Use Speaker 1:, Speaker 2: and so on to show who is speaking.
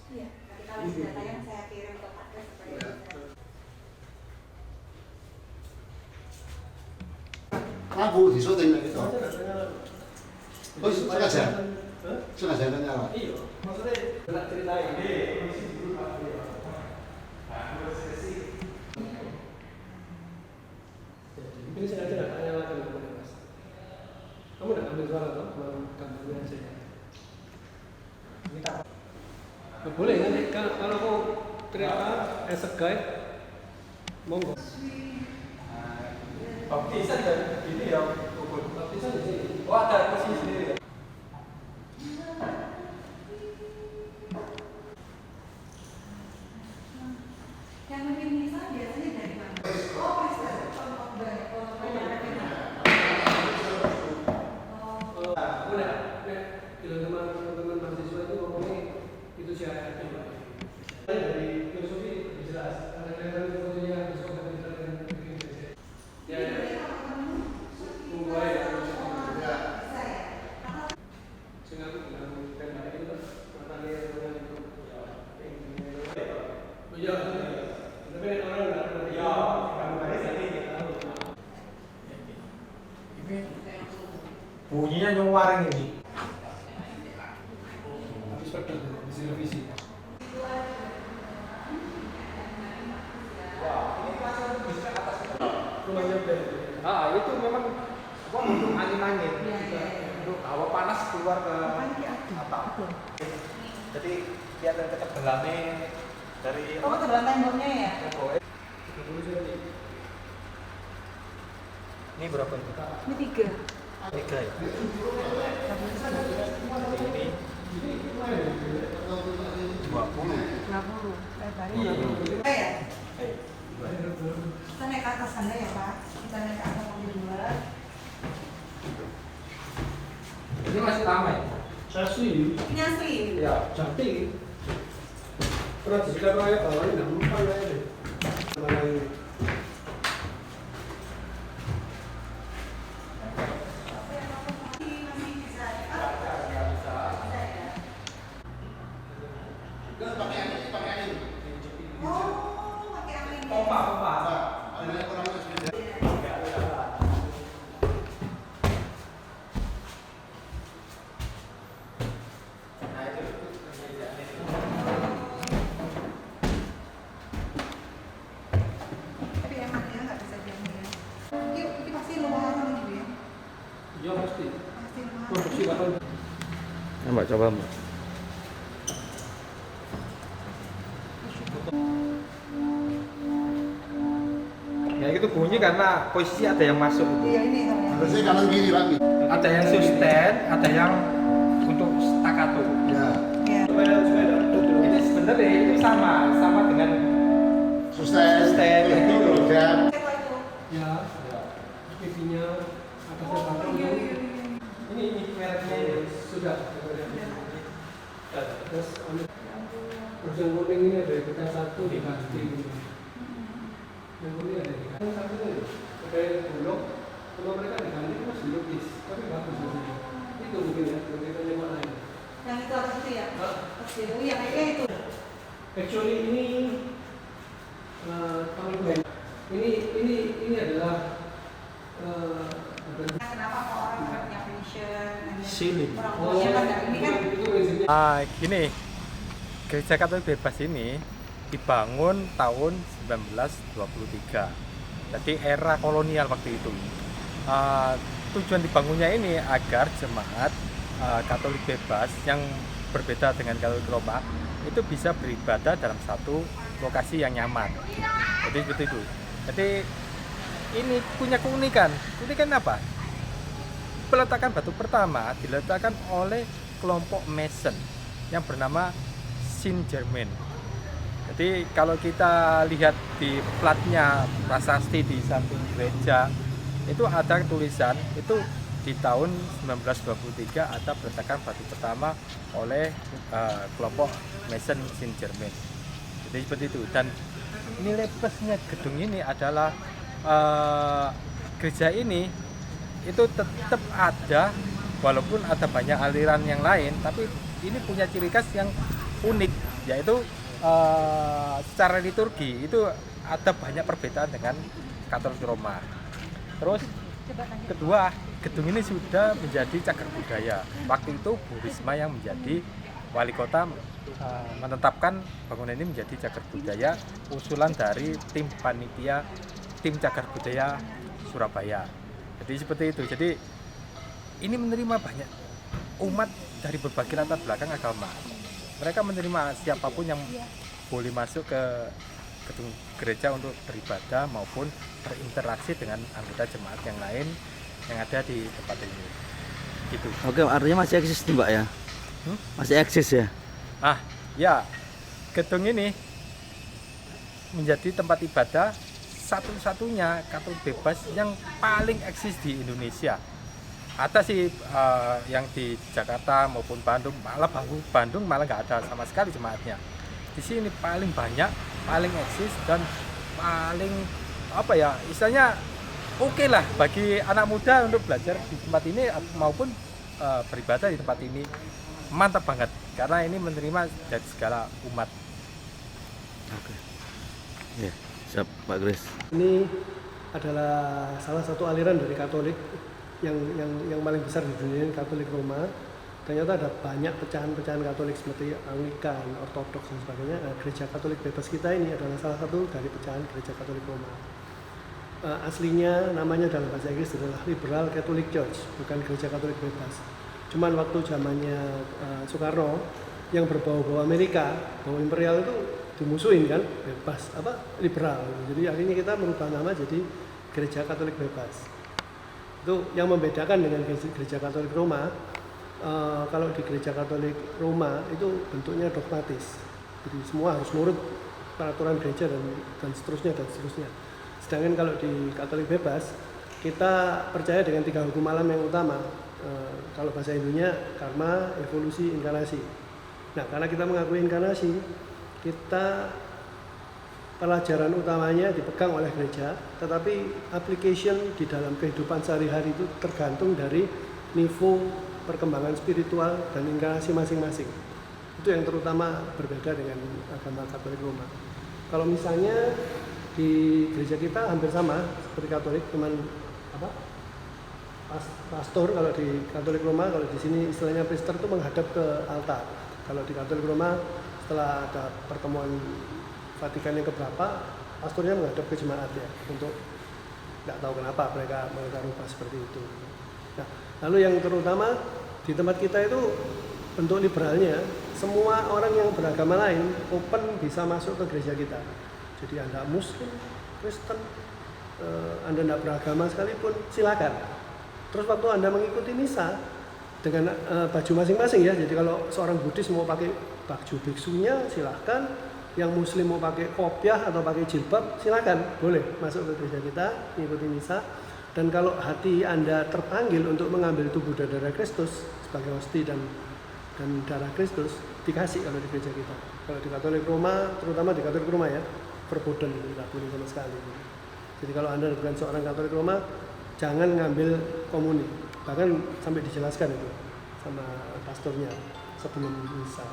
Speaker 1: Iya, nanti kalau sudah tayang saya kirim ke Pak Kres supaya bisa.
Speaker 2: Lampu di syuting gitu. Oh, sengaja? Sengaja nyala?
Speaker 3: Iya, maksudnya nak cerita ini. Ini sengaja nak nyalakan kamu mas. Kamu nak ambil suara toh, mau kampanye aja. Minta. Boleh nanti kalau kau teriak as a guide, monggo. Baptisan dan ini ya, baptisan di sini. Oh ada posisi sendiri ya.
Speaker 1: Yang lebih misal biasanya dari mana? Oh, Pastor.
Speaker 3: Udah, teman-teman mahasiswa itu ngomongnya itu syaratnya Pak. Dari filosofi jelas, karena kelihatan fotonya bersama kita dengan bikin ya. Tunggu aja. Sehingga aku bilang tema itu matanya dengan itu. Iya. Tapi orang nggak pernah. Iya. Kamu tadi kita tahu.
Speaker 4: Bunyinya nyuaring ini.
Speaker 3: Habis pedal di revisi. Rumahnya bel.
Speaker 4: Itu memang untuk angin-angin. Untuk hawa panas keluar ke atap. Jadi lihat dari ketebalannya dari
Speaker 1: Oh, ketebalan temboknya ya?
Speaker 4: ini berapa ini?
Speaker 1: Ini 3.
Speaker 4: 3 ya? Jadi ini 20.
Speaker 1: 20. Lebarnya 20. Ya? Kita naik ke atas sana ya Pak. Kita naik ke atas mobil 2.
Speaker 4: Ini masih lama ya?
Speaker 3: Asli.
Speaker 1: Ini asli.
Speaker 4: Iya.
Speaker 3: Cantik. Pernah cerita proyek awalnya nggak lupa ya deh. Mana ini?
Speaker 1: Masih bisa ya Pak?
Speaker 2: Kan pakai angin, pakai angin.
Speaker 1: Oh, pakai angin.
Speaker 4: Pompa.
Speaker 2: Anginnya kurang lebih.
Speaker 4: Nah itu
Speaker 1: Tapi emang dia nggak bisa diambil. Ini pasti luar gitu ya?
Speaker 3: Iya pasti.
Speaker 1: Pasti luar.
Speaker 3: Produksi bakal.
Speaker 4: Mbak coba Mbak. Ya itu bunyi karena posisi ada yang masuk itu.
Speaker 1: Iya ini katanya.
Speaker 2: Harusnya kanan kiri lagi.
Speaker 4: Ada yang sustain, ada yang untuk staccato.
Speaker 2: Ya.
Speaker 1: Iya.
Speaker 3: Supaya
Speaker 4: Ini sebenarnya itu sama dengan
Speaker 2: Sustain.
Speaker 4: Sustain.
Speaker 2: Itu dan
Speaker 1: Siapa itu?
Speaker 3: ya, TV-nya atasnya
Speaker 1: Oh,
Speaker 3: patung.
Speaker 1: iya.
Speaker 4: ini mereknya ini.
Speaker 3: Sudah. Terus terus yang kuning ini ada kita satu di casting. Yang kuning ada di casting satu ini. Kayak bulog, kalau mereka diganti masih lukis, tapi bagus maksudnya. Itu mungkin ya, kalau kita nyemak lain.
Speaker 1: Yang itu atas itu ya? Atas itu, iya kayaknya itu.
Speaker 3: Actually ini tahun baik. Ini adalah
Speaker 1: Kenapa kok orang nggak punya passion?
Speaker 4: Sini.
Speaker 1: Orang tuanya kan nggak, ini kan
Speaker 3: itu prinsipnya.
Speaker 4: Gini, Gereja Katolik Bebas ini dibangun tahun 1923. Jadi era kolonial waktu itu. Tujuan dibangunnya ini agar jemaat Katolik Bebas yang berbeda dengan Katolik Roma itu bisa beribadah dalam satu lokasi yang nyaman. Jadi seperti itu. Jadi ini punya keunikan. Keunikan apa? Peletakan batu pertama diletakkan oleh kelompok Mason yang bernama Saint Germain. Jadi kalau kita lihat di platnya prasasti di samping gereja itu ada tulisan itu di tahun 1923 ada peletakan batu pertama oleh kelompok Mason Saint Germain. Jadi seperti itu. Dan nilai plusnya gedung ini adalah gereja ini itu tetap ada walaupun ada banyak aliran yang lain, tapi ini punya ciri khas yang unik, yaitu secara liturgi itu ada banyak perbedaan dengan Katolik Roma. Terus kedua, gedung ini sudah menjadi cagar budaya. Waktu itu Bu Risma yang menjadi wali kota menetapkan bangunan ini menjadi cagar budaya, usulan dari tim panitia tim cagar budaya Surabaya. Jadi seperti itu. Jadi ini menerima banyak umat dari berbagai latar belakang agama. Mereka menerima siapapun yang boleh masuk ke gedung gereja untuk beribadah maupun berinteraksi dengan anggota jemaat yang lain yang ada di tempat ini. Gitu.
Speaker 5: Oke, artinya masih eksis nih Mbak ya? Masih eksis ya?
Speaker 4: Ya, gedung ini menjadi tempat ibadah satu-satunya Katolik bebas yang paling eksis di Indonesia. Ada sih yang di Jakarta maupun Bandung, Bandung malah nggak ada sama sekali jemaatnya. Di sini paling banyak, paling eksis dan paling istilahnya oke lah bagi anak muda untuk belajar di tempat ini maupun beribadah di tempat ini. Mantap banget karena ini menerima dari segala umat.
Speaker 5: Oke. Ya, siap Pak Grace.
Speaker 3: Ini adalah salah satu aliran dari Katolik yang paling besar di dunia, Katolik Roma. Ternyata ada banyak pecahan-pecahan Katolik seperti Anglikan, Ortodoks dan sebagainya. Gereja Katolik bebas kita ini adalah salah satu dari pecahan Gereja Katolik Roma. Aslinya namanya dalam bahasa Inggris adalah Liberal Catholic Church, bukan Gereja Katolik bebas. Cuman waktu zamannya Soekarno yang berbau-bau Amerika, bau imperial itu dimusuhin kan, bebas liberal. Jadi akhirnya kita merubah nama jadi Gereja Katolik bebas. Itu yang membedakan dengan Gereja Katolik Roma. Kalau di Gereja Katolik Roma itu bentuknya dogmatis, jadi semua harus nurut peraturan gereja dan seterusnya dan seterusnya. Sedangkan kalau di Katolik bebas kita percaya dengan 3 hukum alam yang utama. Kalau bahasa Indonya karma, evolusi, inkarnasi. Nah, karena kita mengakui inkarnasi, kita pelajaran utamanya dipegang oleh gereja, tetapi application di dalam kehidupan sehari-hari itu tergantung dari niveau perkembangan spiritual dan inkarnasi masing-masing. Itu yang terutama berbeda dengan agama Katolik Roma. Kalau misalnya di gereja kita hampir sama seperti Katolik, cuman pastor kalau di Katolik Roma, kalau di sini istilahnya priester itu menghadap ke altar. Kalau di Katolik Roma setelah ada pertemuan Vatikan yang keberapa, pastornya menghadap ke jemaat ya, untuk nggak tahu kenapa mereka rubah seperti itu. Nah, lalu yang terutama di tempat kita itu bentuk liberalnya, semua orang yang beragama lain open bisa masuk ke gereja kita. Jadi Anda Muslim, Kristen, Anda tidak beragama sekalipun silakan. Terus waktu Anda mengikuti misa dengan baju masing-masing ya. Jadi kalau seorang Buddhis mau pakai baju biksunya silahkan, yang Muslim mau pakai kopiah atau pakai jilbab silahkan, boleh masuk ke gereja kita mengikuti misa. Dan kalau hati Anda terpanggil untuk mengambil tubuh dan darah Kristus sebagai hosti dan darah Kristus, dikasih kalau di gereja kita. Kalau di Katolik Roma, terutama di Katolik Roma ya, verboten, tidak boleh sama sekali. Jadi kalau Anda bukan seorang Katolik Roma, jangan ngambil komuni. Bahkan sampai dijelaskan itu sama pastornya sebelum misa.